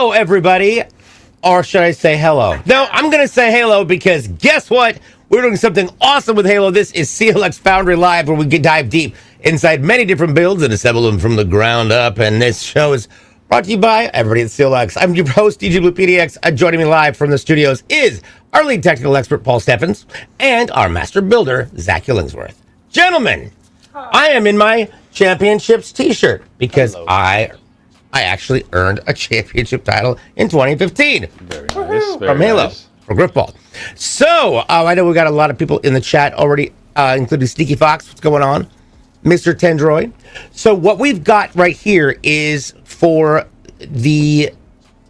Hello, everybody. Or should I say hello? No, I'm going to say hello because guess what? We're doing something awesome with Halo. This is CLX Foundry Live, where we can dive deep inside many different builds and assemble them from the ground up. And this show is brought to you by everybody at CLX. I'm your host, DJ Blue PDX. Joining me live from the studios is our lead technical expert, Paul Steffens, and our master builder, Zach Hillingsworth. Gentlemen, I am in my championships t-shirt because I actually earned a championship title in 2015 from Halo, from Griffball. So I know we got a lot of people in the chat already, including Sneaky Fox. What's going on? Mr. Tendroid. So what we've got right here is for the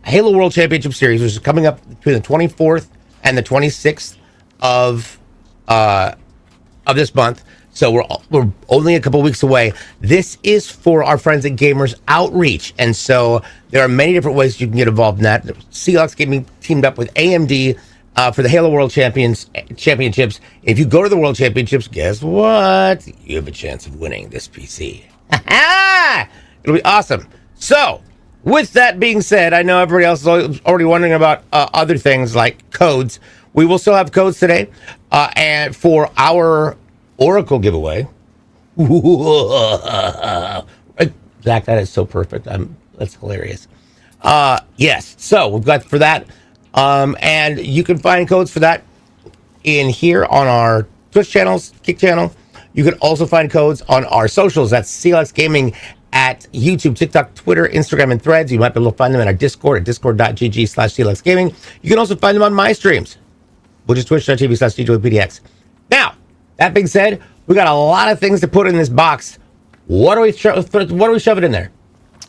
Halo World Championship Series, which is coming up between the 24th and the 26th of this month. So we're only a couple weeks away. This is for our friends at Gamers Outreach. And so there are many different ways you can get involved in that. CLX Gaming teamed up with AMD for the Halo World Championships. If you go to the World Championships, guess what? You have a chance of winning this PC. It'll be awesome. So with that being said, I know everybody else is already wondering about other things like codes. We will still have codes today. And for our Oracle giveaway. Zach, that is so perfect. That's hilarious. Yes, so we've got for that. And you can find codes for that in here on our Twitch channels, Kick channel. You can also find codes on our socials. That's CLX Gaming at YouTube, TikTok, Twitter, Instagram, and Threads. You might be able to find them in our Discord at discord.gg/CLX Gaming. You can also find them on my streams, which is twitch.tv/DJPDX. Now, that being said, we got a lot of things to put in this box. What do we shove it in there?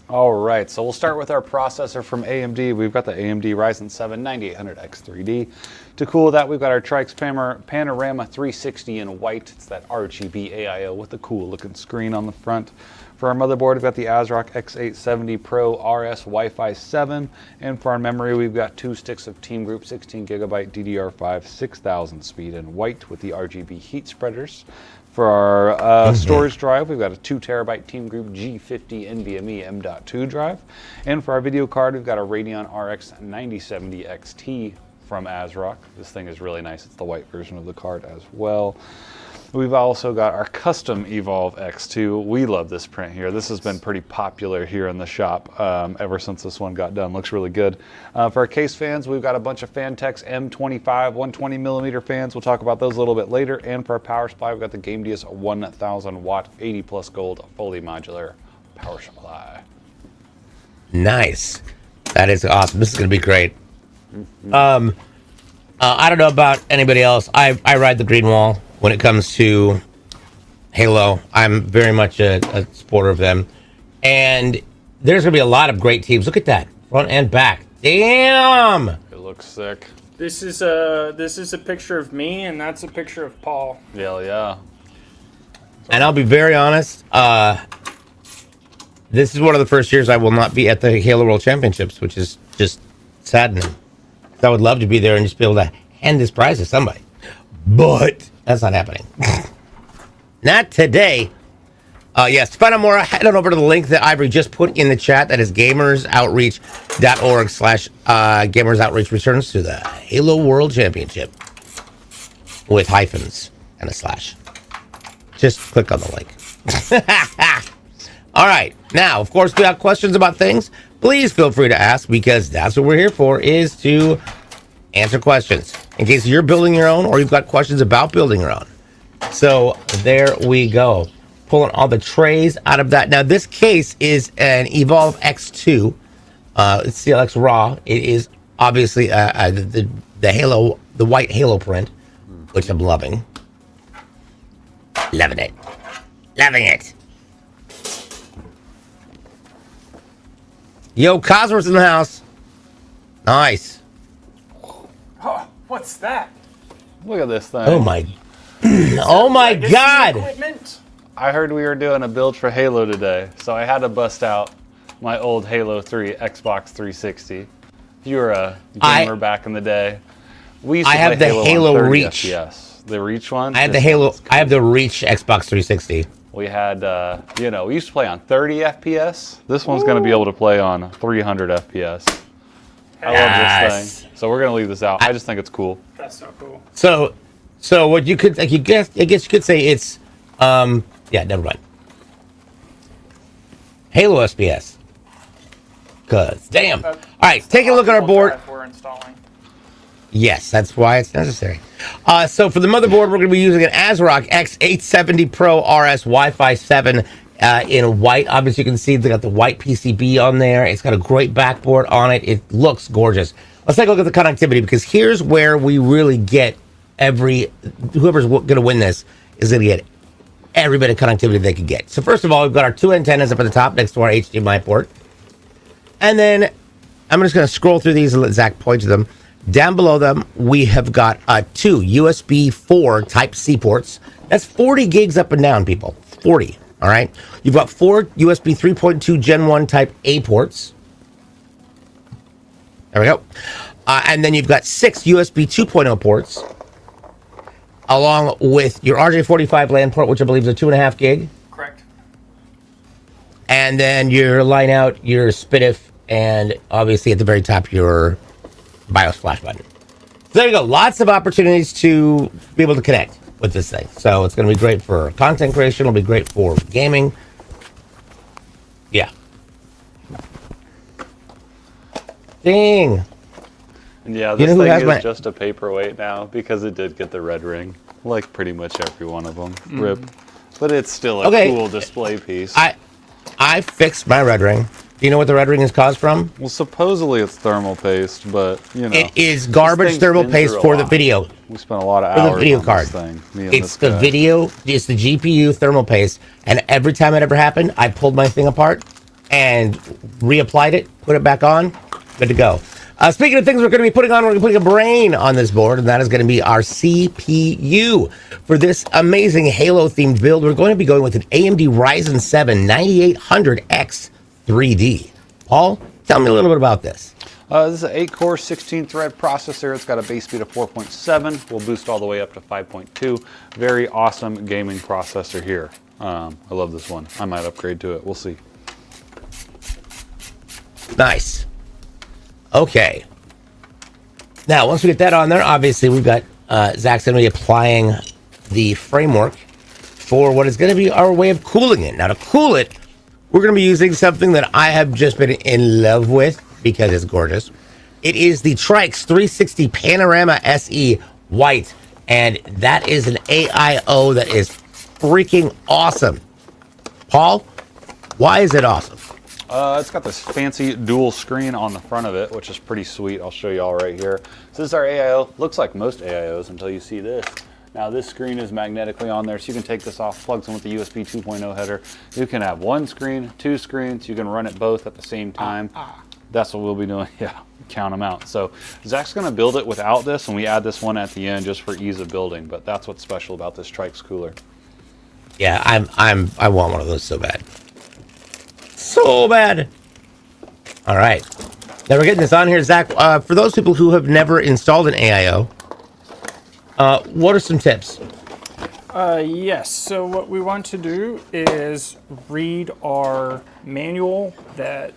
All right, so we'll start with our processor from AMD. We've got the AMD Ryzen 7 9800X3D. To cool that, we've got our Trix Panorama 360 in white. It's that RGB AIO with the cool looking screen on the front. For our motherboard, we've got the ASRock X870 Pro RS Wi-Fi 7. And for our memory, we've got 2 sticks of Team Group 16GB DDR5 6000 speed in white with the RGB heat spreaders. For our storage drive, we've got a 2TB Team Group G50 NVMe M.2 drive. And for our video card, we've got a Radeon RX 9070 XT from ASRock. This thing is really nice. It's the white version of the card as well. We've also got our custom Evolve X2. We love this print here. This has been pretty popular here in the shop ever since this one got done. Looks really good. For our case fans, we've got a bunch of Fantex M25 120mm fans. We'll talk about those a little bit later. And for our power supply, we've got the GameDeus 1000 watt 80 plus gold fully modular power supply. Nice. That is awesome. This is going to be great. I don't know about anybody else. I ride the green wall when it comes to Halo. I'm very much a supporter of them. And there's going to be a lot of great teams. Look at that. Front and back. Damn! It looks sick. This is a picture of me, and that's a picture of Paul. Hell yeah. And I'll be very honest. This is one of the first years I will not be at the Halo World Championships, which is just saddening. I would love to be there and just be able to hand this prize to somebody. But that's not happening. Not today. Yes, to find out more, head on over to the link that Ivory just put in the chat. That is gamersoutreach.org/gamersoutreach returns to the Halo World Championship with hyphens and a slash. Just click on the link. All right. Now, of course, we got questions about things. Please feel free to ask, because that's what we're here for, is to answer questions in case you're building your own or you've got questions about building your own. So there we go. Pulling all the trays out of that. Now, this case is an Evolve X2. It's CLX Raw. It is obviously the Halo, the white Halo print, which I'm loving. Loving it. Loving it. Yo, Cosmos in the house. Nice. Oh, what's that? Look at this thing. Oh my. Oh my God. Equipment? I heard we were doing a build for Halo today, so I had to bust out my old Halo 3 Xbox 360. If you were a gamer back in the day, we used to have play the Halo Reach. Yes, the Reach one. I have the Halo. I have the Reach Xbox 360. We had, we used to play on 30 FPS. This one's going to be able to play on 300 FPS. I love this thing. So we're gonna leave this out. I just think it's cool. That's so cool. So what you could, like, I guess you could say it's, yeah, never mind. Halo SPS. Cause damn. All right, take a look at our board. We're installing. Yes, that's why it's necessary. So for the motherboard, we're going to be using an ASRock X870 Pro RS Wi-Fi 7 in white. Obviously, you can see they got the white PCB on there. It's got a great backboard on it. It looks gorgeous. Let's take a look at the connectivity, because here's where we really get whoever's going to win this is going to get every bit of connectivity they can get. So first of all, we've got our two antennas up at the top next to our HDMI port. And then I'm just going to scroll through these and let Zach point to them. Down below them, we have got two USB 4 Type-C ports. That's 40 gigs up and down, people. 40, all right? You've got four USB 3.2 Gen 1 Type-A ports. There we go. And then you've got 6 USB 2.0 ports, along with your RJ45 LAN port, which I believe is a 2.5 gig. Correct. And then your line out, your SPDIF, and obviously at the very top, your BIOS flash button. So there you go. Lots of opportunities to be able to connect with this thing. So it's going to be great for content creation. It'll be great for gaming. Yeah. Ding. And yeah, this thing is just a paperweight now because it did get the red ring, like pretty much every one of them. RIP. But it's still a cool display piece. I fixed my red ring. Do you know what the red ring is caused from? Well, supposedly it's thermal paste, but you know, it is garbage thermal paste for the video. We spent a lot of hours for the video on card. This thing. It's the video. It's the GPU thermal paste, and every time it ever happened, I pulled my thing apart and reapplied it, put it back on, good to go. Speaking of things we're going to be putting on, we're going to be putting a brain on this board, and that is going to be our CPU. For this amazing Halo-themed build, we're going to be going with an AMD Ryzen 7 9800X 3D. Paul, tell me a little bit about this. This is an 8-core, 16-thread processor. It's got a base speed of 4.7. We'll boost all the way up to 5.2. Very awesome gaming processor here. I love this one. I might upgrade to it. We'll see. Nice. Okay. Now, once we get that on there, obviously we've got Zach's going to be applying the framework for what is going to be our way of cooling it. Now, to cool it, we're going to be using something that I have just been in love with because it's gorgeous. It is the Trix 360 Panorama SE White, and that is an AIO that is freaking awesome. Paul, why is it awesome? It's got this fancy dual screen on the front of it, which is pretty sweet. I'll show you all right here. So this is our AIO. Looks like most AIOs until you see this. Now this screen is magnetically on there, so you can take this off, plugs in with the USB 2.0 header. You can have one screen, two screens. You can run it both at the same time. That's what we'll be doing. Yeah, count them out. So Zach's going to build it without this, and we add this one at the end just for ease of building. But that's what's special about this Trix cooler. Yeah, I want one of those so bad. So bad. All right. Now we're getting this on here, Zach. For those people who have never installed an AIO, what are some tips? Yes, so what we want to do is read our manual that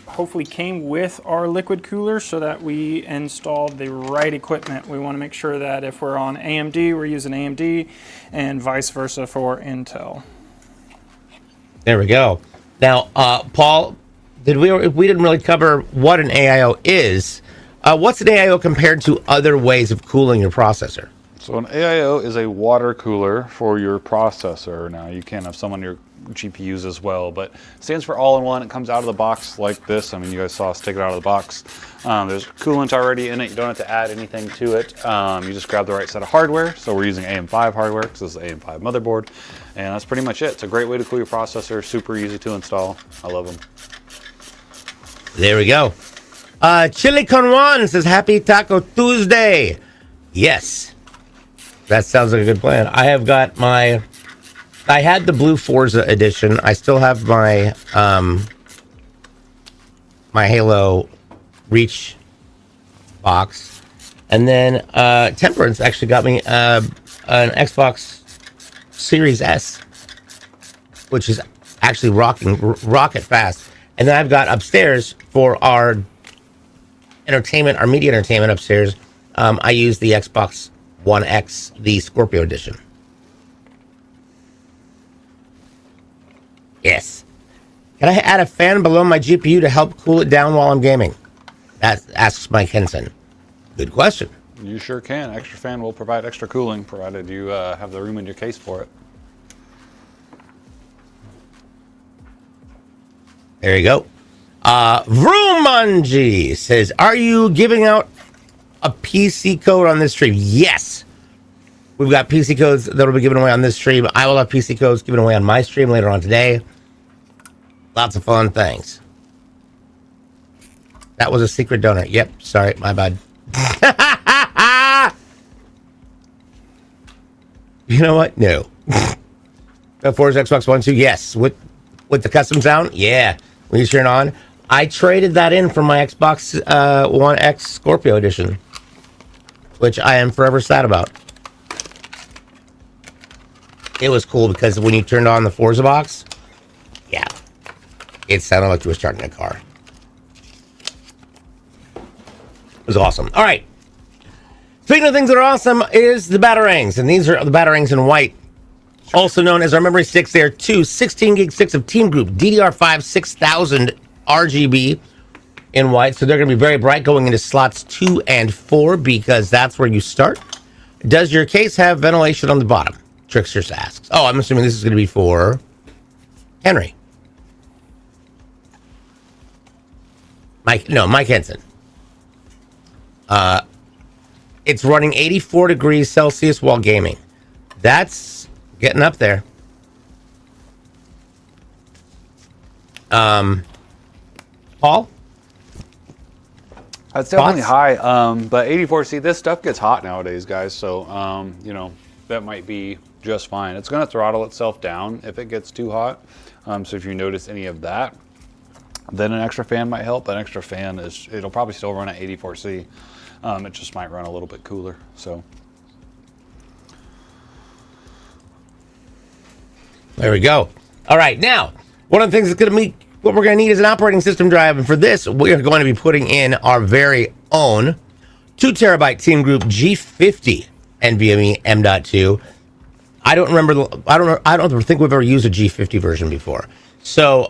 hopefully came with our liquid cooler so that we installed the right equipment. We want to make sure that if we're on AMD, we're using AMD, and vice versa for Intel. There we go. Now, Paul, we didn't really cover what an AIO is. What's an AIO compared to other ways of cooling your processor? So an AIO is a water cooler for your processor. Now you can have some on your GPUs as well, but it stands for all-in-one. It comes out of the box like this. I mean, you guys saw us take it out of the box. There's coolant already in it. You don't have to add anything to it. You just grab the right set of hardware. So we're using AM5 hardware because this is an AM5 motherboard. And that's pretty much it. It's a great way to cool your processor. Super easy to install. I love them. There we go. Chili Con Juan says, Happy Taco Tuesday. Yes. That sounds like a good plan. I have got I had the Blue Forza edition. I still have my my Halo Reach box. And then Temperance actually got me an Xbox Series S, which is actually rocket fast. And then I've got upstairs for our entertainment, our media entertainment upstairs, I use the Xbox One X, the Scorpio edition. Yes. Can I add a fan below my GPU to help cool it down while I'm gaming? That asks Mike Henson. Good question. You sure can. Extra fan will provide extra cooling, provided you have the room in your case for it. There you go. Vroomanji says, are you giving out a PC code on this stream? Yes. We've got PC codes that will be given away on this stream. I will have PC codes given away on my stream later on today. Lots of fun things. That was a secret donor. Yep. Sorry. My bad. You know what? No. Forza Xbox One 2. Yes. With the custom sound. Yeah. When you turn on. I traded that in for my Xbox One X Scorpio edition, which I am forever sad about. It was cool because when you turned on the Forza box, yeah, it sounded like you were starting a car. It was awesome. All right. Speaking of things that are awesome is the Batarangs, and these are the Batarangs in white, also known as our memory sticks. They are two 16 gig sticks of Team Group DDR5 6000 RGB in white, so they're going to be very bright going into slots 2 and 4 because that's where you start. Does your case have ventilation on the bottom? Trickster asks. Oh, I'm assuming this is going to be for Henry. Mike Henson. It's running 84 degrees Celsius while gaming. That's getting up there. Paul? It's definitely high, but 84, see, this stuff gets hot nowadays, guys, so, you know, that might be just fine. It's going to throttle itself down if it gets too hot, so if you notice any of that, then an extra fan might help. An extra fan, it'll probably still run at 84C. It just might run a little bit cooler, so. There we go. All right, now, one of the things that's going to meet what we're going to need is an operating system drive, and for this, we are going to be putting in our very own 2 terabyte Team Group G50 NVMe M.2. I don't think we've ever used a G50 version before. So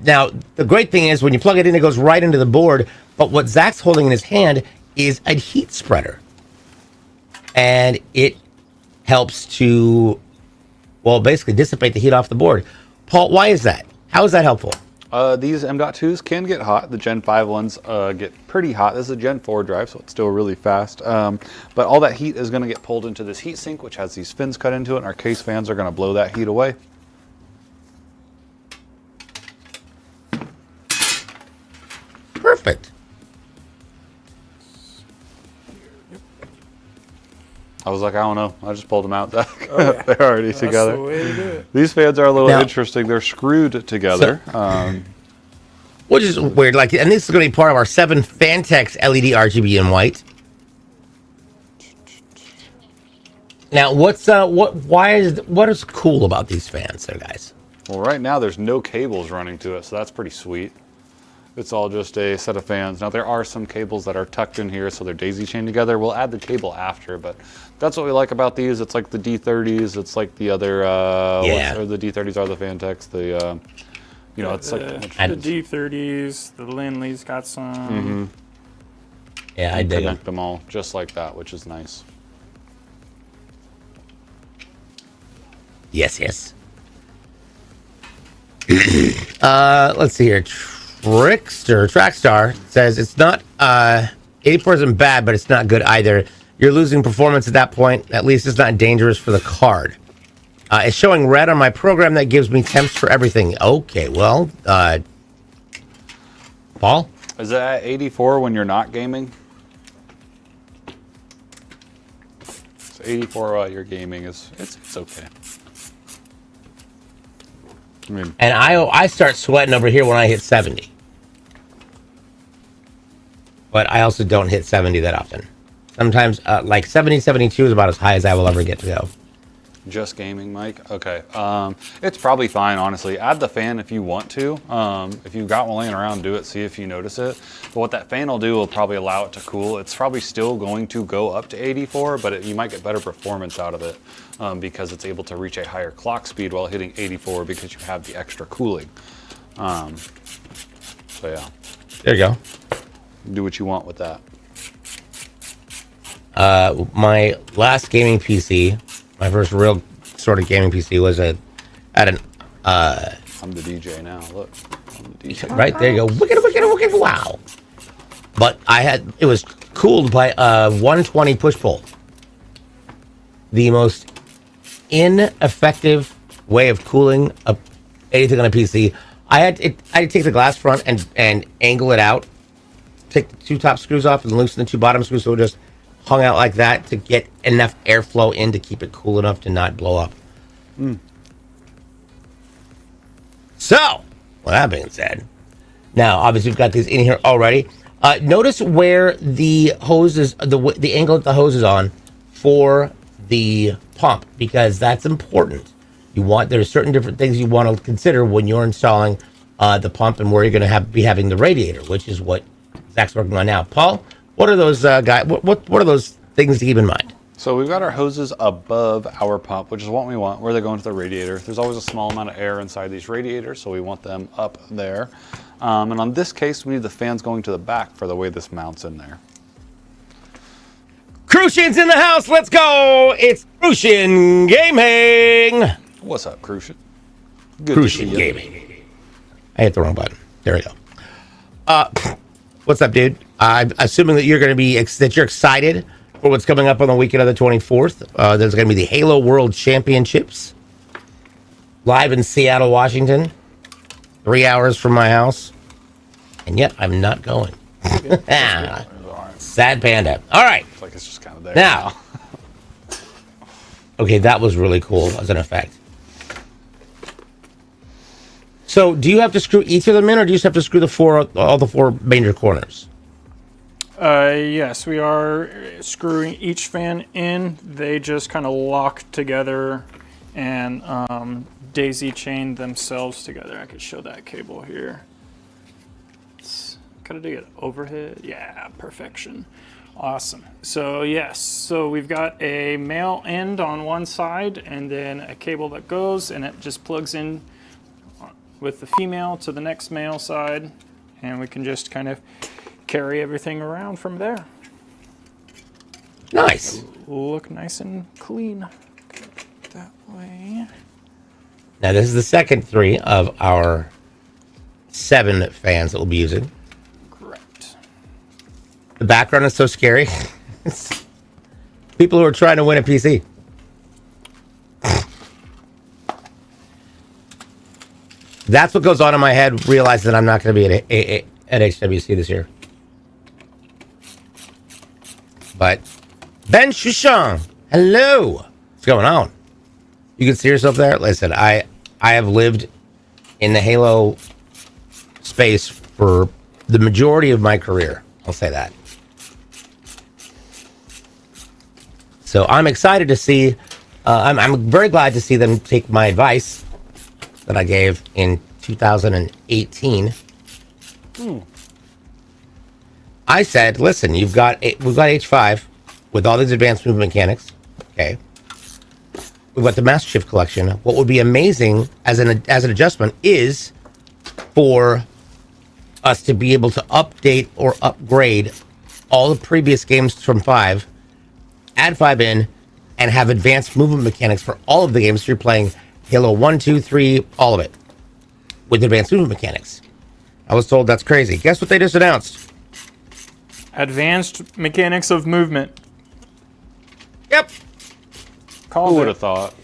now the great thing is when you plug it in, it goes right into the board. But what Zach's holding in his hand is a heat spreader, and it helps to, well, basically dissipate the heat off the board. Paul, why is that? How is that helpful? These M.2s can get hot. The Gen 5 ones get pretty hot. This is a Gen 4 drive, so it's still really fast. But all that heat is going to get pulled into this heat sink, which has these fins cut into it, and our case fans are going to blow that heat away. Perfect. I was like, I don't know. I just pulled them out. Oh, yeah. They're already together. That's the way to do it. These fans are a little interesting. They're screwed together. Which is weird. Like, and this is going to be part of our 7 Fantex LED RGB in white. Now, what is cool about these fans there, guys? Well, right now there's no cables running to it, so that's pretty sweet. It's all just a set of fans. Now, there are some cables that are tucked in here, so they're daisy chained together. We'll add the cable after, but that's what we like about these. It's like the D30s. It's like the other, or the D30s are the Fantex. The, you know, it's like the D30s. The Lindley's got some. Mm-hmm. Yeah, I did connect them all just like that, which is nice. Yes. Let's see here. Trackstar says it's not 84 isn't bad, but it's not good either. You're losing performance at that point. At least it's not dangerous for the card. It's showing red on my program that gives me temps for everything. Okay, well, Paul? Is it at 84 when you're not gaming? So 84 while you're gaming it's okay. I mean, And I start sweating over here when I hit 70. But I also don't hit 70 that often. Sometimes, like 70, 72 is about as high as I will ever get to go. Just gaming, Mike? Okay. It's probably fine, honestly. Add the fan if you want to. If you've got one laying around, do it. See if you notice it. But what that fan will do will probably allow it to cool. It's probably still going to go up to 84, but you might get better performance out of it because it's able to reach a higher clock speed while hitting 84 because you have the extra cooling. So yeah. There you go. Do what you want with that. My last gaming PC, my first real sort of gaming PC was I'm the DJ now. Look, I'm the DJ. right there you go. Wicked, wow. But it was cooled by a 120 push pull. The most ineffective way of cooling anything on a PC. I had to take the glass front and angle it out, take the 2 top screws off and loosen the 2 bottom screws so it just hung out like that to get enough airflow in to keep it cool enough to not blow up. So, with that being said, now obviously we've got these in here already. Notice where the hose is, the angle that the hose is on for the pump, because that's important. There's certain different things you want to consider when you're installing the pump and where you're going to be having the radiator, which is what Zach's working on now. Paul, what are those guys? What are those things to keep in mind? So we've got our hoses above our pump, which is what we want, where they go into the radiator. There's always a small amount of air inside these radiators, so we want them up there. And on this case, we need the fans going to the back for the way this mounts in there. Crucian's in the house. Let's go. It's Crucian Gaming. What's up, Crucian? Crucian Gaming. I hit the wrong button. There we go. What's up, dude? I'm assuming that you're excited for what's coming up on the weekend of the 24th. There's going to be the Halo World Championships live in Seattle, Washington. 3 hours from my house. And yet I'm not going. Sad panda. All right. It's like it's just kind of there now. Okay, that was really cool as an effect. So, do you have to screw each of them in, or do you just have to screw all the 4 major corners? Yes, we are screwing each fan in. They just kind of lock together and daisy chain themselves together. I could show that cable here. It's kind of do it overhead. Yeah, perfection. Awesome. So yes, so we've got a male end on one side and then a cable that goes and it just plugs in with the female to the next male side, and we can just kind of carry everything around from there. Nice. Look nice and clean that way. Now this is the second 3 of our 7 fans that we'll be using. Correct. The background is so scary. People who are trying to win a PC. That's what goes on in my head, realize that I'm not going to be at HWC this year. But Ben Shushan, hello. What's going on? You can see yourself there? Listen, I have lived in the Halo space for the majority of my career. I'll say that. So I'm excited to see, I'm very glad to see them take my advice that I gave in 2018. I said, listen, we've got H5 with all these advanced movement mechanics. Okay. We've got the Master Chief collection. What would be amazing as an adjustment is for us to be able to update or upgrade all the previous games from 5, add 5 in, and have advanced movement mechanics for all of the games. So you're playing Halo 1, 2, 3, all of it with advanced movement mechanics. I was told that's crazy. Guess what they just announced? Advanced mechanics of movement. Yep. Who would have thought?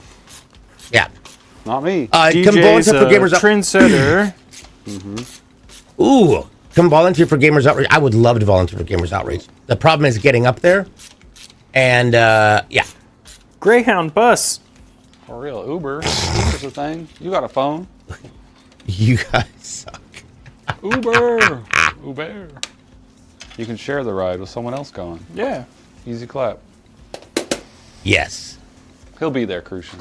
Yeah. Not me. Come volunteer for Gamers trendsetter. Ooh, come volunteer for Gamers Outreach. I would love to volunteer for Gamers Outreach. The problem is getting up there. And, yeah. Greyhound bus. For real, Uber. Uber's a thing. You got a phone. You guys suck. Uber. Uber. You can share the ride with someone else going. Yeah. Easy clap. Yes. He'll be there, Crucian.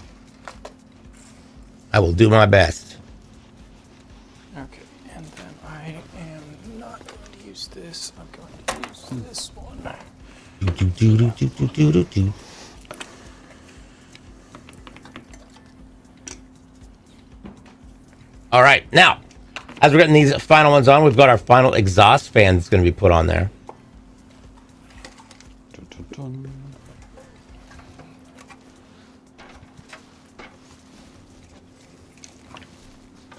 I will do my best. Okay, and then I am not going to use this. I'm going to use this one. All right, now, as we're getting these final ones on, we've got our final exhaust fan that's going to be put on there. Dun, dun, dun.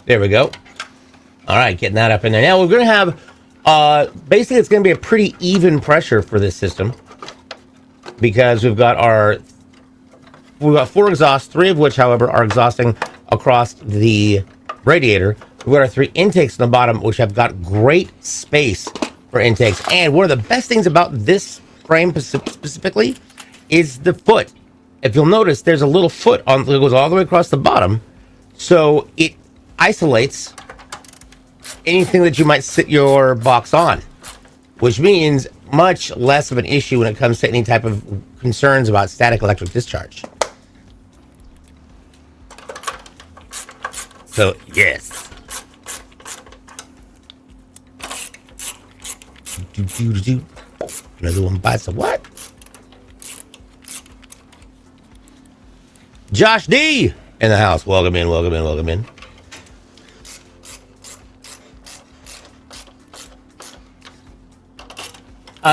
There we go. All right, getting that up in there. Now we're going to have, basically it's going to be a pretty even pressure for this system because we've got 4 exhausts, 3 of which, however, are exhausting across the radiator. We've got our 3 intakes on the bottom, which have got great space for intakes. And one of the best things about this frame specifically is the foot. If you'll notice, there's a little foot that goes all the way across the bottom. So it isolates anything that you might sit your box on, which means much less of an issue when it comes to any type of concerns about static electric discharge. So, yes. Another one bites a what? Josh D in the house. Welcome in, welcome in, welcome in.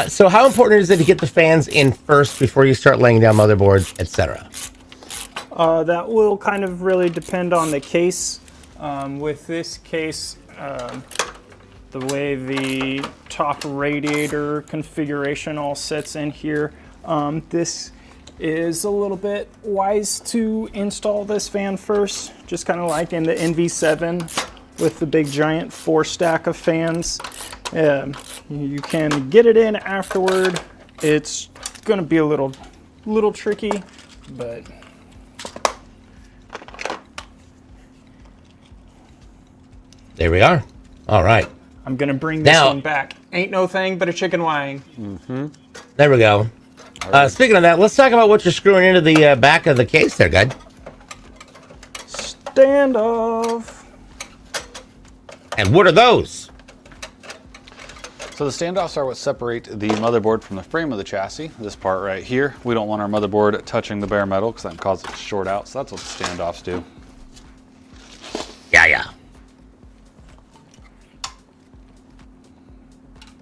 So how important is it to get the fans in first before you start laying down motherboards, etc.? That will kind of really depend on the case. With this case, the way the top radiator configuration all sets in here, this is a little bit wise to install this fan first, just kind of like in the NV7 with the big giant 4 stack of fans. You can get it in afterward. It's gonna be a little tricky, but there we are. All right. I'm gonna bring this Now- one back. Ain't no thing but a chicken wing. There we go. Speaking of that, let's talk about what you're screwing into the back of the case there, guy. Standoff. And what are those? So the standoffs are what separate the motherboard from the frame of the chassis. This part right here, we don't want our motherboard touching the bare metal because that can cause it to short out. So that's what the standoffs do. Yeah.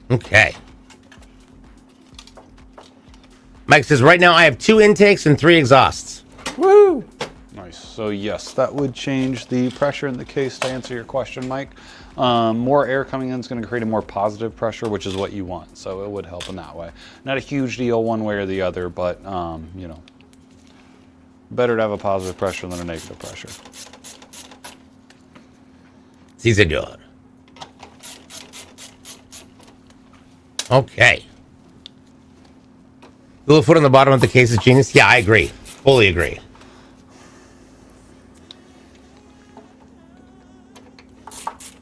Okay. Mike says, right now I have 2 intakes and 3 exhausts. Woo! Nice. So yes, that would change the pressure in the case to answer your question, Mike. More air coming in is going to create a more positive pressure, which is what you want. So it would help in that way. Not a huge deal one way or the other, but you know, better to have a positive pressure than a negative pressure. Sí, señor. Okay. Little foot on the bottom of the case is genius. Yeah, I agree. Fully agree.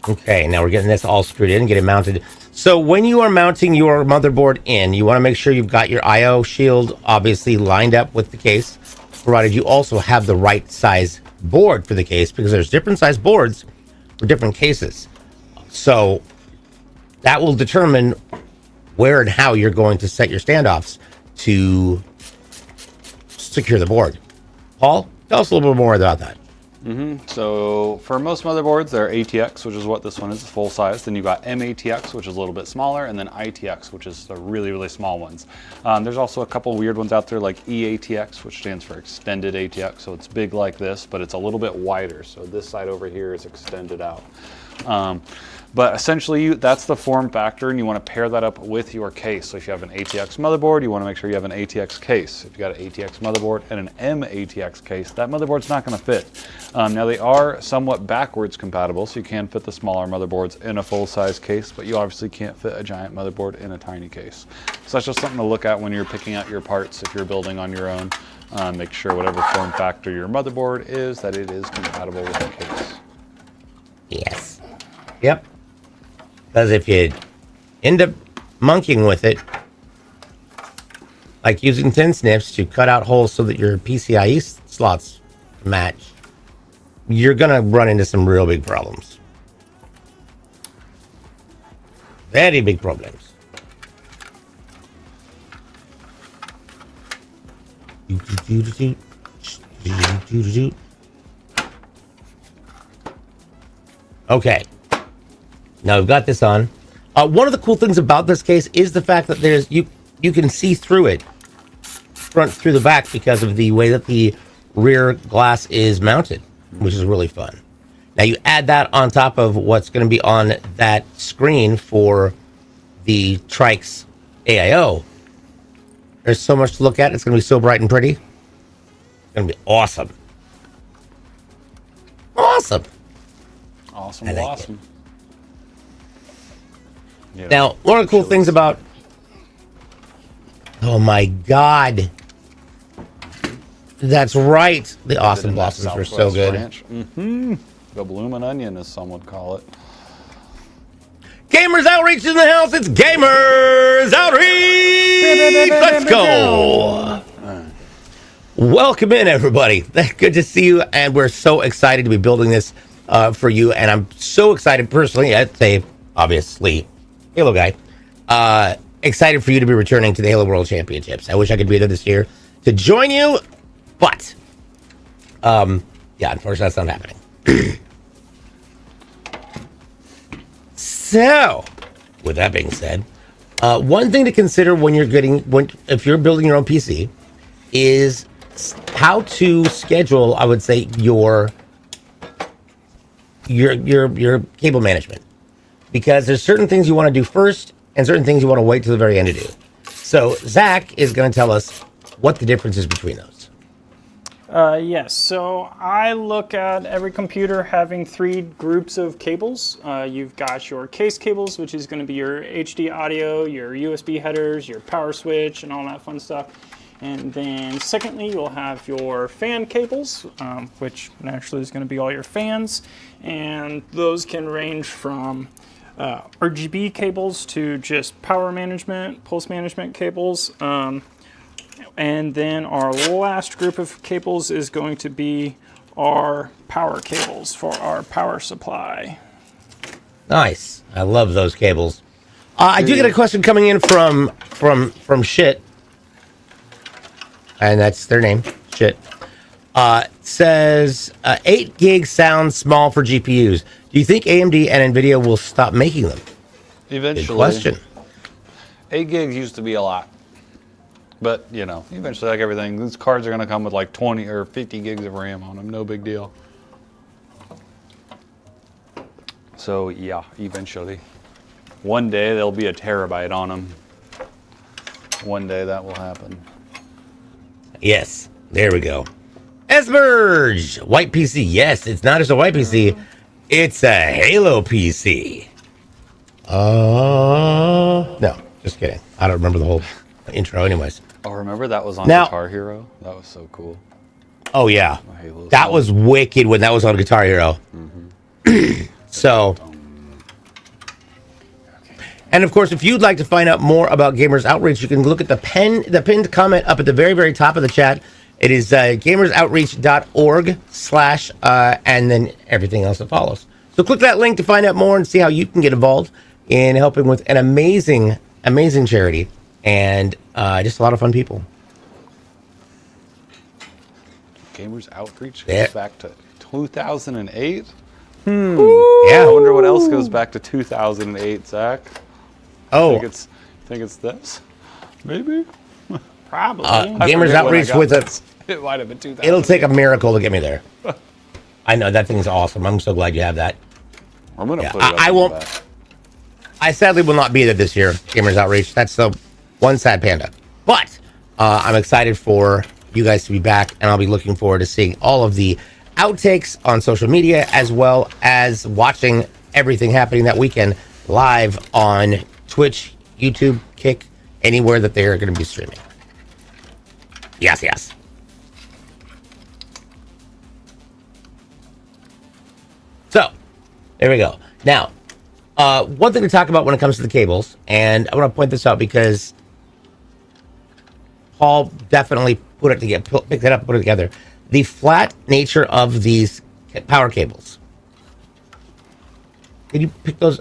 Okay, now we're getting this all screwed in, get it mounted. So when you are mounting your motherboard in, you want to make sure you've got your I/O shield obviously lined up with the case, provided you also have the right size board for the case, because there's different size boards for different cases. So that will determine where and how you're going to set your standoffs to secure the board. Paul, tell us a little bit more about that. So for most motherboards, they're ATX, which is what this one is, full size. Then you've got MATX, which is a little bit smaller, and then ITX, which is the really, really small ones. There's also a couple weird ones out there like EATX, which stands for extended ATX. So it's big like this, but it's a little bit wider. So this side over here is extended out. But essentially, that's the form factor, and you want to pair that up with your case. So if you have an ATX motherboard, you want to make sure you have an ATX case. If you got an ATX motherboard and an MATX case, that motherboard's not going to fit. Now they are somewhat backwards compatible, so you can fit the smaller motherboards in a full-size case, but you obviously can't fit a giant motherboard in a tiny case. So that's just something to look at when you're picking out your parts if you're building on your own. Make sure whatever form factor your motherboard is, that it is compatible with the case. Yes. Yep. Because if you end up monkeying with it, like using tin snips to cut out holes so that your PCIe slots match, you're gonna run into some real big problems. Very big problems. Okay. Now we've got this on. One of the cool things about this case is the fact that there's you can see through it, front through the back, because of the way that the rear glass is mounted, which is really fun. Now you add that on top of what's going to be on that screen for the Trike's AIO. There's so much to look at. It's going to be so bright and pretty. It's going to be awesome. Awesome. Awesome. I like Awesome. Yeah, now, one of the cool things about... Oh my God. That's right. The Awesome Blossoms were so good. Mm-hmm. The bloomin' onion, as some would call it. Gamers Outreach in the house. It's Gamers Outreach. Let's go. Welcome in, everybody. Good to see you. And we're so excited to be building this for you. And I'm so excited personally, I'd say, obviously, Halo guy. Excited for you to be returning to the Halo World Championships. I wish I could be there this year to join you. But, yeah, unfortunately, that's not happening. So, with that being said, one thing to consider if you're building your own PC is how to schedule, I would say, your cable management, because there's certain things you want to do first and certain things you want to wait to the very end to do. So Zach is going to tell us what the difference is between those. Yes, so I look at every computer having 3 groups of cables. You've got your case cables, which is going to be your HD audio, your USB headers, your power switch, and all that fun stuff. And then secondly, you'll have your fan cables, which naturally is going to be all your fans. And those can range from RGB cables to just power management, pulse management cables. And then our last group of cables is going to be our power cables for our power supply. Nice. I love those cables. I do get a question coming in from Shit. And that's their name, Shit. Says 8 gig sounds small for GPUs. Do you think AMD and NVIDIA will stop making them? Eventually. Good question. 8 gigs used to be a lot. But, you know, eventually, like everything, these cards are going to come with like 20 or 50 gigs of RAM on them. No big deal. So, yeah, eventually. One day, there'll be a terabyte on them. One day, that will happen. Yes, there we go. Esmerge, white PC. Yes, it's not just a white PC. It's a Halo PC. No, just kidding. I don't remember the whole intro anyways. Oh, remember that was on Now- Guitar Hero? That was so cool. Oh, yeah. My Halo That song. was wicked when that was on Guitar Hero. So, and of course, if you'd like to find out more about Gamers Outreach, you can look at the pinned comment up at the very, very top of the chat. It is gamersoutreach.org/ and then everything else that follows. So click that link to find out more and see how you can get involved in helping with an amazing, amazing charity and just a lot of fun people. Gamers Outreach Yeah. goes back to 2008? Yeah. I wonder what else goes back to 2008, Zach. Oh, Think it's this? Maybe? Probably. I Gamers forget when I Outreach got with this. It might have been 2000. it'll take a miracle to get me there. I know, that thing's awesome. I'm so glad you have that. I'm going to Yeah, put it up I in the won't- back. I sadly will not be there this year, Gamers Outreach. That's the one sad panda. But I'm excited for you guys to be back, and I'll be looking forward to seeing all of the outtakes on social media, as well as watching everything happening that weekend live on Twitch, YouTube, Kick, anywhere that they're going to be streaming. Yes, yes. So, there we go. Now, one thing to talk about when it comes to the cables, and I want to point this out because Paul definitely picked it up, put it together. The flat nature of these power cables. Can you pick those?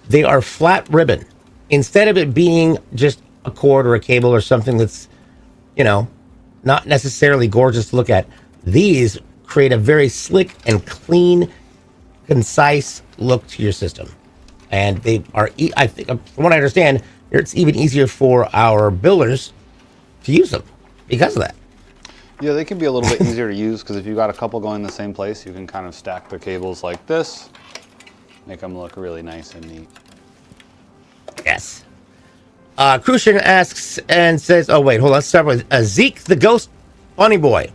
They are flat ribbon. Instead of it being just a cord or a cable or something that's, not necessarily gorgeous to look at, these create a very slick and clean, concise look to your system. And they are, I think, from what I understand, it's even easier for our builders to use them because of that. Yeah, they can be a little bit easier to use because if you've got a couple going in the same place, you can kind of stack the cables like this, make them look really nice and neat. Yes. Crucian asks and says, oh, wait, hold on. Start with Zeke the Ghost Bunny Boy.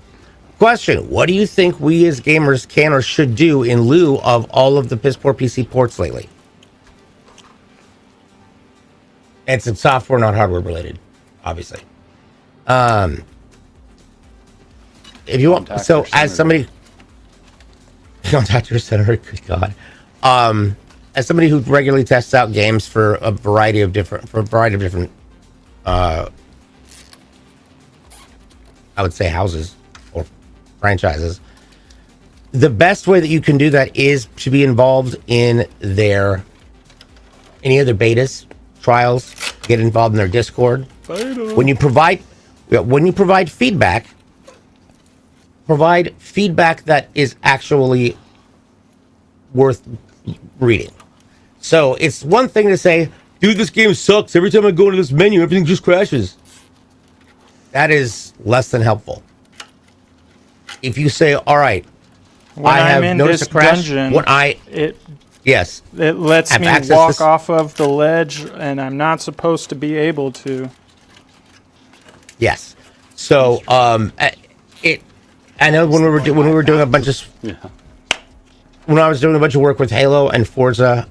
Question: what do you think we as gamers can or should do in lieu of all of the piss poor PC ports lately? It's software, not hardware related, obviously. If you want, so as somebody, contact your senator. Good God. As somebody who regularly tests out games for a variety of different, I would say houses or franchises, the best way that you can do that is to be involved in any of their betas, trials, get involved in their Discord. When you provide feedback, provide feedback that is actually worth reading. So it's one thing to say, dude, this game sucks. Every time I go into this menu, everything just crashes. That is less than helpful. If you say, all right, I have noticed a crash. Dungeon, it lets me walk off of the ledge, and I'm not supposed to be able to. Yes. So I know when we were doing a bunch of when I was doing a bunch of work with Halo and Forza,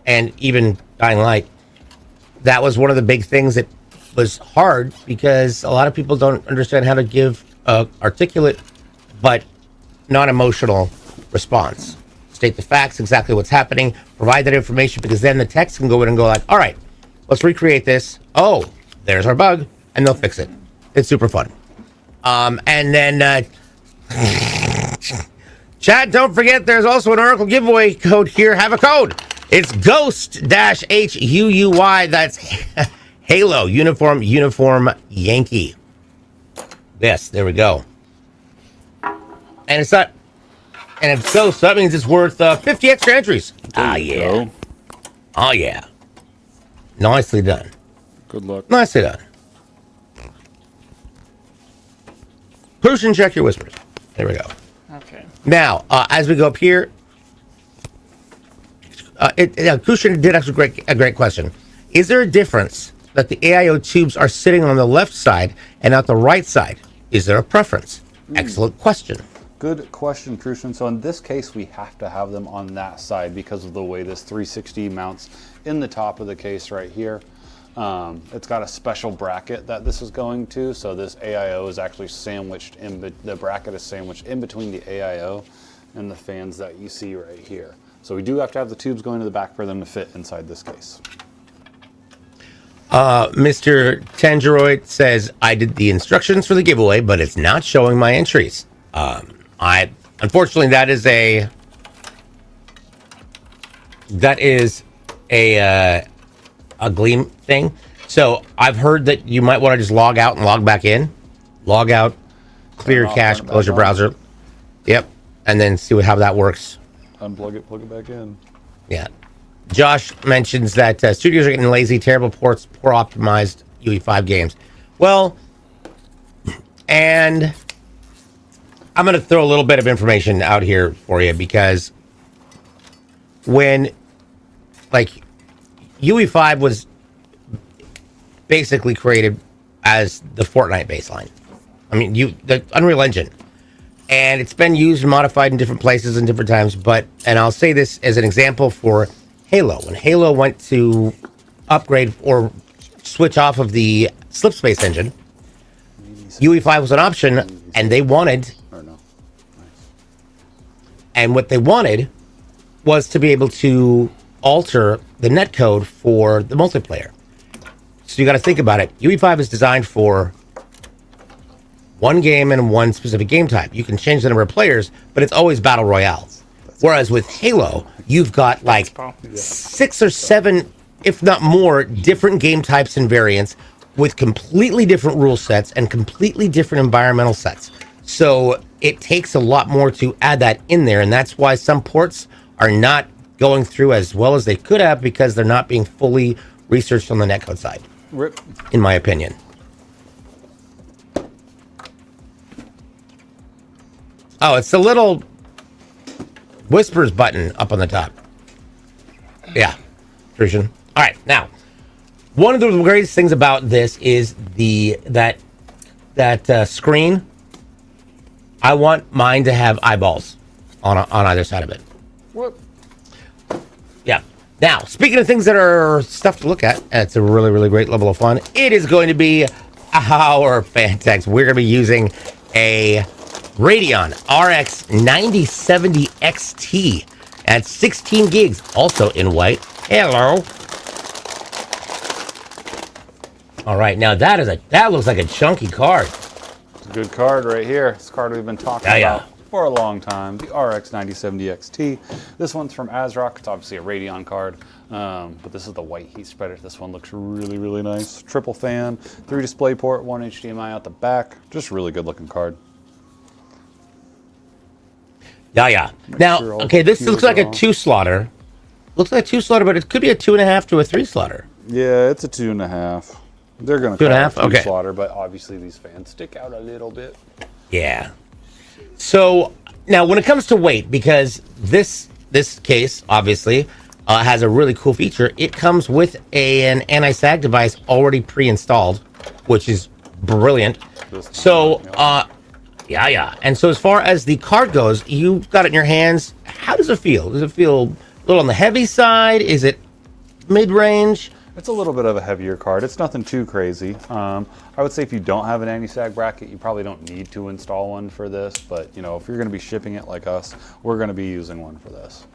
and even Dying Light, that was one of the big things that was hard because a lot of people don't understand how to give articulate but non-emotional response. State the facts, exactly what's happening, provide that information, because then the text can go in and go like, all right, let's recreate this. Oh, there's our bug, and they'll fix it. It's super fun. And then chat, don't forget there's also an Oracle giveaway code here. Have a code. It's Ghost-HUUY. That's Halo Uniform Yankee. Yes, there we go. And it's not, and if so that means it's worth 50 extra entries. Ah, yeah. Oh, yeah. Nicely done. Good luck. Nicely done. Crucian, check your whispers. There we go. Okay. Now, as we go up here, Crucian did ask a great question. Is there a difference that the AIO tubes are sitting on the left side and not the right side? Is there a preference? Excellent question. Good question, Crucian. So in this case, we have to have them on that side because of the way this 360 mounts in the top of the case right here. It's got a special bracket that this is going to, so this AIO is actually sandwiched the bracket is sandwiched in between the AIO and the fans that you see right here. So we do have to have the tubes going to the back for them to fit inside this case. Mr. Tangeroid says, I did the instructions for the giveaway, but it's not showing my entries. Unfortunately, that is a Gleam thing. So I've heard that you might want to just log out and log back in. Log out, clear your cache, close your browser. Yep. And then see how that works. Unplug it, plug it back in. Yeah. Josh mentions that studios are getting lazy, terrible ports, poor optimized UE5 games. Well, and I'm going to throw a little bit of information out here for you, because when, UE5 was basically created as the Fortnite baseline. I mean, the Unreal Engine. And it's been used and modified in different places and different times, and I'll say this as an example for Halo. When Halo went to upgrade or switch off of the Slipspace engine, UE5 was an option, and they wanted, and what they wanted was to be able to alter the netcode for the multiplayer. So you got to think about it. UE5 is designed for one game and one specific game type. You can change the number of players, but it's always battle royales. Whereas with Halo, you've got like 6 or 7, if not more, different game types and variants with completely different rule sets and completely different environmental sets. So it takes a lot more to add that in there, and that's why some ports are not going through as well as they could have because they're not being fully researched on the netcode side, Rip. in my opinion. Oh, it's the little whispers button up on the top. Yeah, version. All right, now one of the greatest things about this is that screen. I want mine to have eyeballs on either side of it. What? Yeah. Now, speaking of things that are stuff to look at, it's a really, really great level of fun. It is going to be our Fantex. We're going to be using a Radeon RX 9070 XT at 16 gigs, also in white. Hello. All right, now that looks like a chunky card. It's a good card right here. This card we've been talking about for a long time. The RX 9070 XT. This one's from ASRock. It's obviously a Radeon card, but this is the white heat spreader. This one looks really, really nice. Triple fan, 3 display port, 1 HDMI out the back. Just a really good looking card. Yeah. Now, okay, this looks like a 2-slotter. Looks like a 2-slotter, but it could be a 2.5 to a 3-slotter. Yeah, it's a 2.5. They're going to call it 2 slotter, but obviously these fans stick out a little bit. Yeah. So now when it comes to weight, because this case obviously has a really cool feature, it comes with an anti-sag device already pre-installed, which is brilliant. So yeah. And so as far as the card goes, you've got it in your hands. How does it feel? Does it feel a little on the heavy side? Is it mid-range? It's a little bit of a heavier card. It's nothing too crazy. I would say if you don't have an anti-sag bracket, you probably don't need to install one for this. But you know, if you're going to be shipping it like us, we're going to be using one for this.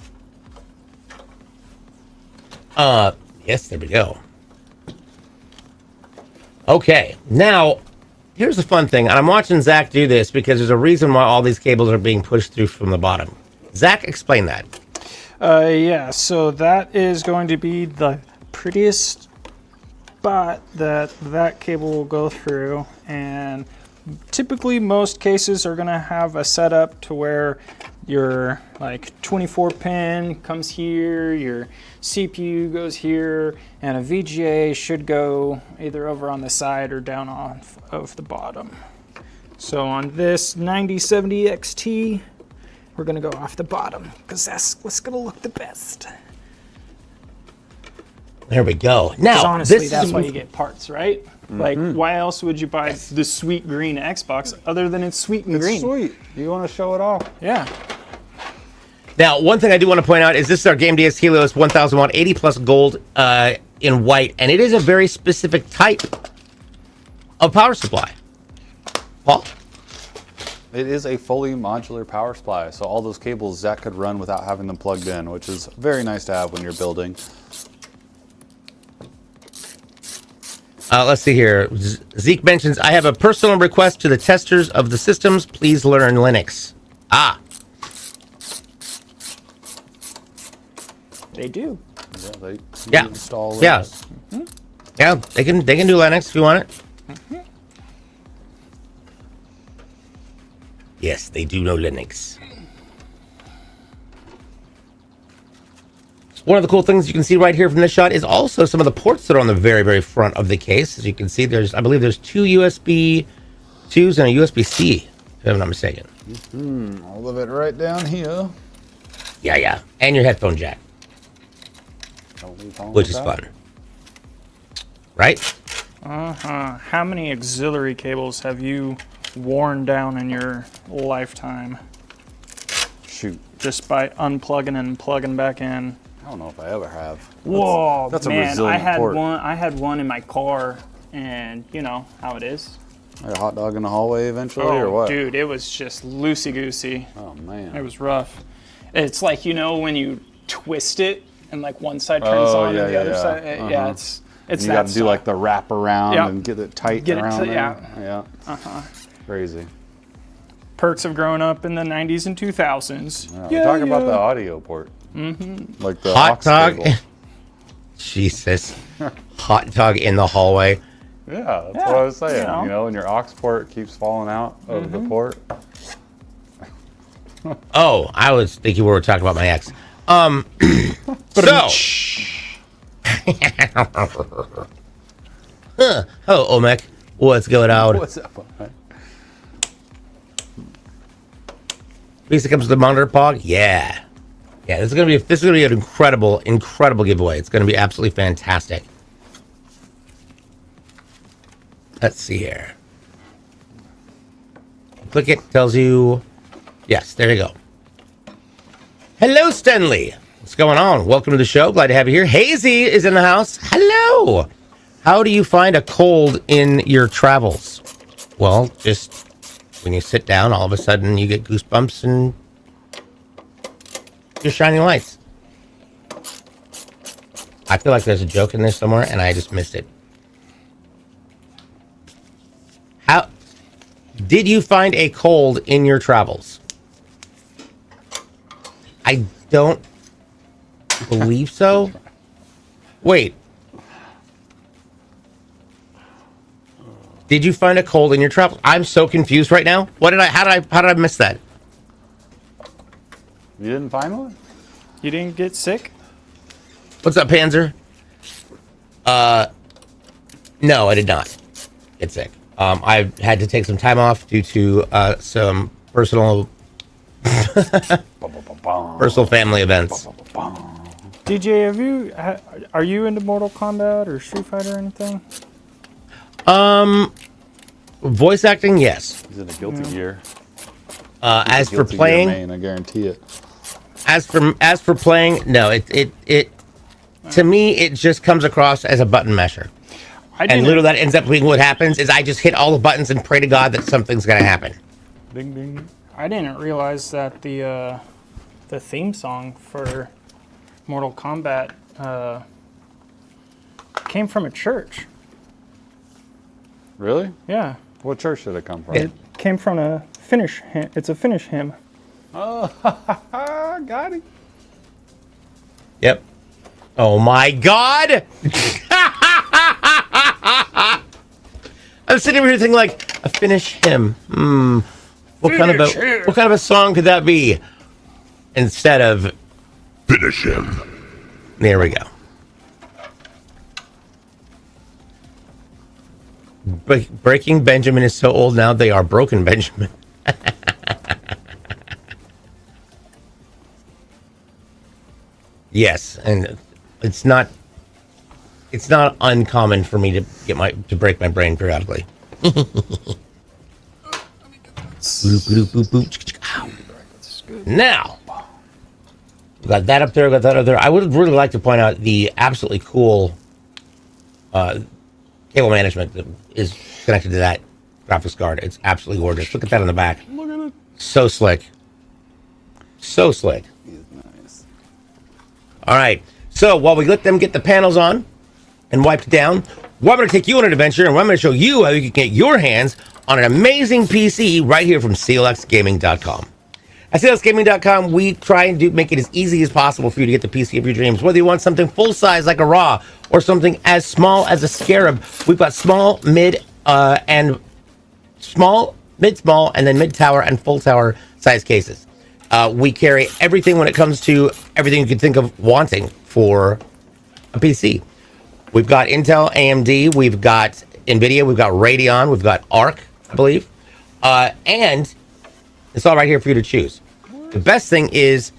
Yes, there we go. Okay, now here's the fun thing, and I'm watching Zach do this because there's a reason why all these cables are being pushed through from the bottom. Zach, explain that. Yeah, so that is going to be the prettiest spot that cable will go through, and typically most cases are going to have a setup to where your like 24 pin comes here, your CPU goes here, and a VGA should go either over on the side or down off of the bottom. So on this 9070 XT, we're going to go off the bottom because that's what's going to look the best. There we go. Now, honestly, that's why you get parts, right? Mm-hmm. Like, why else would you buy the sweet green Xbox other than it's sweet and green? It's sweet. You want to show it off? Yeah. Now, one thing I do want to point out is this is our Game DS Helios 1000 watt 80 plus gold in white, and it is a very specific type of power supply. Paul? It is a fully modular power supply, so all those cables Zach could run without having them plugged in, which is very nice to have when you're building. Let's see here. Zeke mentions, I have a personal request to the testers of the systems. Please learn Linux. They do. Yeah, they Yeah. install Linux. Yeah. Mm-hmm. Yeah, they can do Linux if you want it. Mm-hmm. Yes, they do know Linux. One of the cool things you can see right here from this shot is also some of the ports that are on the very, very front of the case. As you can see, I believe there's 2 USB 2s and a USB-C, if I'm not mistaken. All of it right down here. Yeah. And your headphone jack, which is fun. Right? How many auxiliary cables have you worn down in your lifetime? Shoot. Just by unplugging and plugging back in. I don't know if I ever have. Whoa, that's man! a resilient port. I had one in my car, and you know how it is. Like a hot dog in the hallway eventually, or what? Dude, it was just loosey goosey. Oh man, it was rough. It's like, you know, when you twist it and like one side turns on and the other side. Yeah, It's you got to do like the wrap around Yep. and get it tight Get it around to- there. yeah. Yeah. Crazy. Perks of growing up in the 90s and 2000s. We're talking about the audio port. Mm-hmm. Like the Hot aux dog. cable. Jesus. Hot dog in the hallway. Yeah, that's what I was saying. you know. You know, when your aux port keeps falling out of the port. Oh, I was thinking we were talking about my ex. So. Hello, Omek. What's going on? What's up? Lisa comes with the monitor pog. Yeah. Yeah, this is gonna be an incredible giveaway. It's gonna be absolutely fantastic. Let's see here. Click it, tells you. Yes, there you go. Hello, Stanley. What's going on? Welcome to the show. Glad to have you here. Hazy is in the house. Hello. How do you find a cold in your travels? Well, just when you sit down, all of a sudden you get goosebumps and you're shining lights. I feel like there's a joke in there somewhere and I just missed it. How did you find a cold in your travels? I don't believe so. Wait. Did you find a cold in your travels? I'm so confused right now. How did I miss that? You didn't find one? You didn't get sick? What's up, Panzer? No, I did not get sick. I had to take some time off due to some personal family events. DJ, are you into Mortal Kombat or Street Fighter or anything? Voice acting, yes. He's in a Guilty Gear. As for Guilty Gear playing, main, I guarantee it. as for playing, no. It to me it just comes across as a button masher. And literally that ends up being what happens is I just hit all the buttons and pray to God that something's gonna happen. Ding ding. I didn't realize that the theme song for Mortal Kombat came from a church. Really? Yeah, What church did it come from? it came from a Finnish. It's a Finnish hymn. Oh, got it. Yep. Oh my God! I'm sitting over here thinking like a Finnish hymn. What kind of a song could that be? Instead of finish him. There we go. Breaking Benjamin is so old now they are broken Benjamin. Yes, and it's not uncommon for me to break my brain periodically. Now, got that up there, got that up there. I would really like to point out the absolutely cool cable management that is connected to that graphics card. It's absolutely gorgeous. Look at that on the back. Look at it. So slick. So slick. Nice. All right. So while we let them get the panels on and wiped down, well, I'm going to take you on an adventure, and I'm going to show you how you can get your hands on an amazing PC right here from clxgaming.com. At clxgaming.com, we try and make it as easy as possible for you to get the PC of your dreams. Whether you want something full size like a Raw or something as small as a Scarab, we've got small, mid, and small, mid-small, and then mid-tower and full tower size cases. We carry everything when it comes to everything you could think of wanting for a PC. We've got Intel, AMD, we've got NVIDIA, we've got Radeon, we've got ARC, I believe. And it's all right here for you to choose. The best thing is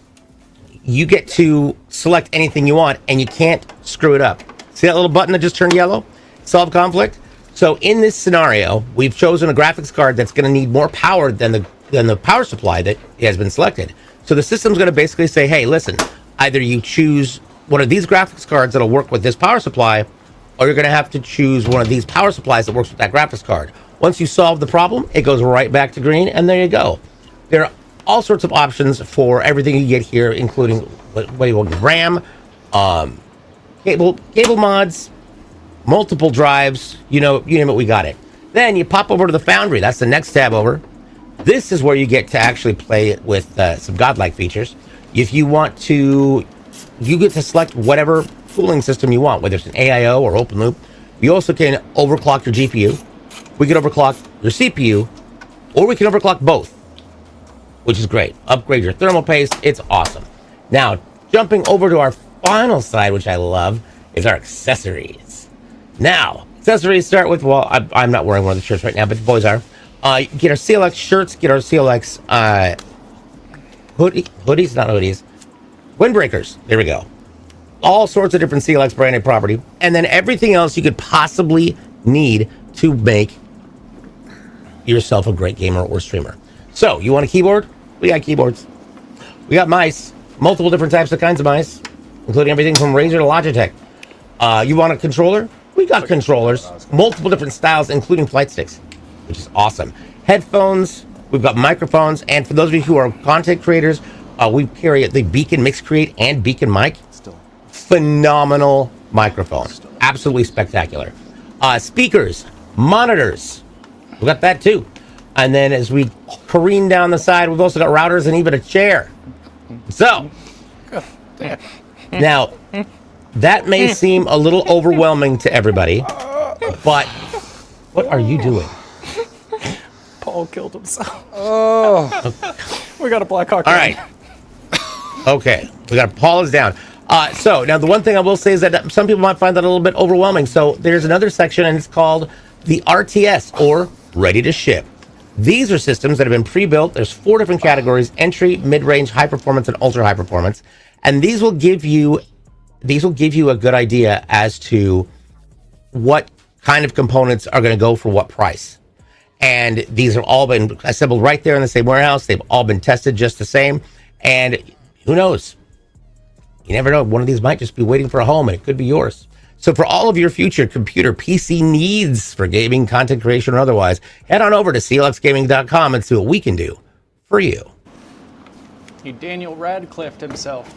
you get to select anything you want and you can't screw it up. See that little button that just turned yellow? Solve conflict? So in this scenario, we've chosen a graphics card that's going to need more power than the power supply that has been selected. So the system's going to basically say, hey, listen, either you choose one of these graphics cards that'll work with this power supply, or you're going to have to choose one of these power supplies that works with that graphics card. Once you solve the problem, it goes right back to green, and there you go. There are all sorts of options for everything you get here, including what you want, RAM, cable mods, multiple drives, you name it, we got it. Then you pop over to the Foundry. That's the next tab over. This is where you get to actually play it with some godlike features. If you want to, you get to select whatever cooling system you want, whether it's an AIO or open loop. You also can overclock your GPU. We can overclock your CPU, or we can overclock both, which is great. Upgrade your thermal paste. It's awesome. Now, jumping over to our final side, which I love, is our accessories. Now, accessories start with, well, I'm not wearing one of the shirts right now, but the boys are. Get our CLX shirts, get our CLX hoodies, not hoodies, windbreakers. There we go. All sorts of different CLX branded property. And then everything else you could possibly need to make yourself a great gamer or streamer. So, you want a keyboard? We got keyboards. We got mice. Multiple different types of kinds of mice, including everything from Razer to Logitech. You want a controller? We got controllers. Multiple different styles, including flight sticks, which is awesome. Headphones. We've got microphones. And for those of you who are content creators, we carry the Beacon Mix Create and Beacon Mic. Phenomenal microphone. Absolutely spectacular. Speakers, monitors. We got that too. And then as we careen down the side, we've also got routers and even a chair. So, now, that may seem a little overwhelming to everybody, but what are you doing? Paul killed himself. Oh. We got a Black Hawk. All right. Okay. We got Paul is down. So, now the one thing I will say is that some people might find that a little bit overwhelming. So, there's another section, and it's called the RTS, or Ready to Ship. These are systems that have been pre-built. There's 4 different categories: entry, mid-range, high performance, and ultra high performance. And these will give you a good idea as to what kind of components are going to go for what price. And these have all been assembled right there in the same warehouse. They've all been tested just the same. And who knows? You never know. One of these might just be waiting for a home, and it could be yours. So for all of your future computer PC needs for gaming, content creation, or otherwise, head on over to clxgaming.com and see what we can do for you. He Daniel Radcliffe himself.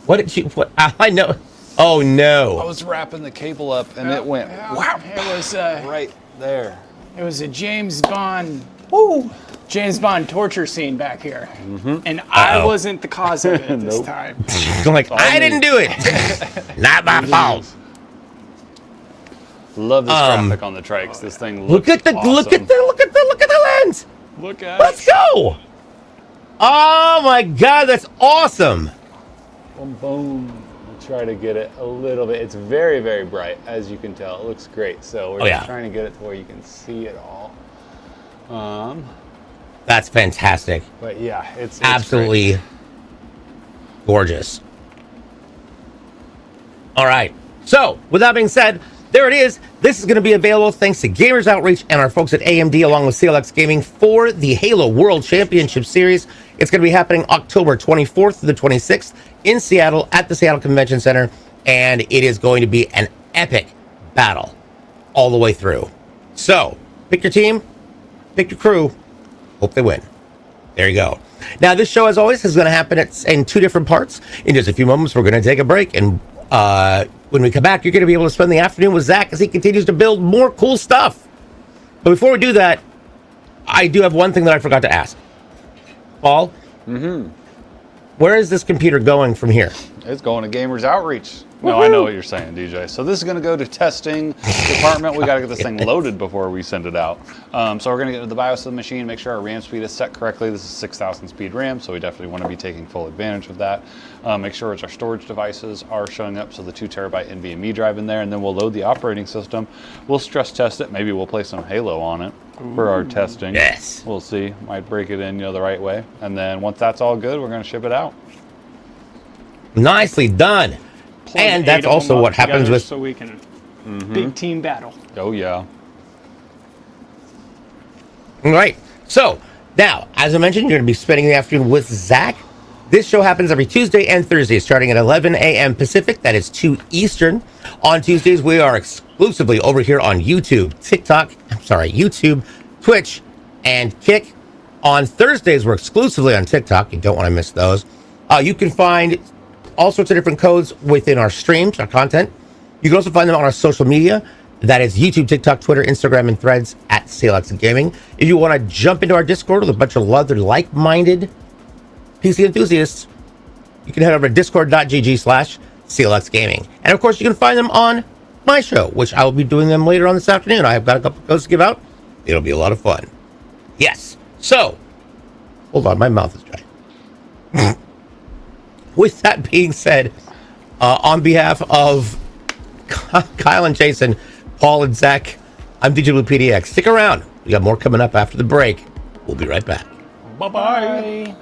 What did you? What? I know. Oh no! I was wrapping the cable up and it went wow. It was Right there. it was a James Bond torture scene back here, and I wasn't the cause of it this time. I'm like, I didn't do it. Not my fault. Love this graphic on the trikes. This thing Look looks at the awesome. look at the lens. Look at Let's go. Oh my God, that's awesome. Boom, boom. We'll try to get it a little bit. It's very, very bright, as you can tell. It looks great. So we're just trying to get it to where you can see it all. That's fantastic. But yeah, it's Absolutely great. Gorgeous. All right. So, with that being said, there it is. This is going to be available thanks to Gamers Outreach and our folks at AMD along with CLX Gaming for the Halo World Championship Series. It's going to be happening October 24th to the 26th in Seattle at the Seattle Convention Center, and it is going to be an epic battle all the way through. So, pick your team, pick your crew, hope they win. There you go. Now, this show, as always, is going to happen in 2 different parts. In just a few moments, we're going to take a break, and when we come back, you're going to be able to spend the afternoon with Zach as he continues to build more cool stuff. But before we do that, I do have one thing that I forgot to ask. Paul, where is this computer going from here? It's going to Gamers Outreach. No, I know what you're saying, DJ. So this is going to go to testing department. We got to get this thing loaded before we send it out. So we're going to get to the BIOS of the machine, make sure our RAM speed is set correctly. This is 6,000 speed RAM, so we definitely want to be taking full advantage of that. Make sure our storage devices are showing up, so the 2 terabyte NVMe drive in there, and then we'll load the operating system. We'll stress test it. Maybe we'll play some Halo on it for our testing. Yes. We'll see. Might break it in, the right way. And then once that's all good, we're going to ship it out. Nicely done. And that's also what happens with... So we can big team battle. Oh, yeah. All right. So, now, as I mentioned, you're going to be spending the afternoon with Zach. This show happens every Tuesday and Thursday, starting at 11 a.m. Pacific. That is 2 Eastern. On Tuesdays, we are exclusively over here on YouTube, YouTube, Twitch, and Kick. On Thursdays, we're exclusively on TikTok. You don't want to miss those. You can find all sorts of different codes within our streams, our content. You can also find them on our social media. That is YouTube, TikTok, Twitter, Instagram, and Threads at CLX Gaming. If you want to jump into our Discord with a bunch of other like-minded PC enthusiasts, you can head over to discord.gg/CLX Gaming. And of course, you can find them on my show, which I will be doing them later on this afternoon. I have got a couple of codes to give out. It'll be a lot of fun. Yes. So, hold on, my mouth is dry. With that being said, on behalf of Kyle and Jason, Paul and Zach, I'm DJ Blue PDX. Stick around. We got more coming up after the break. We'll be right back. Bye-bye.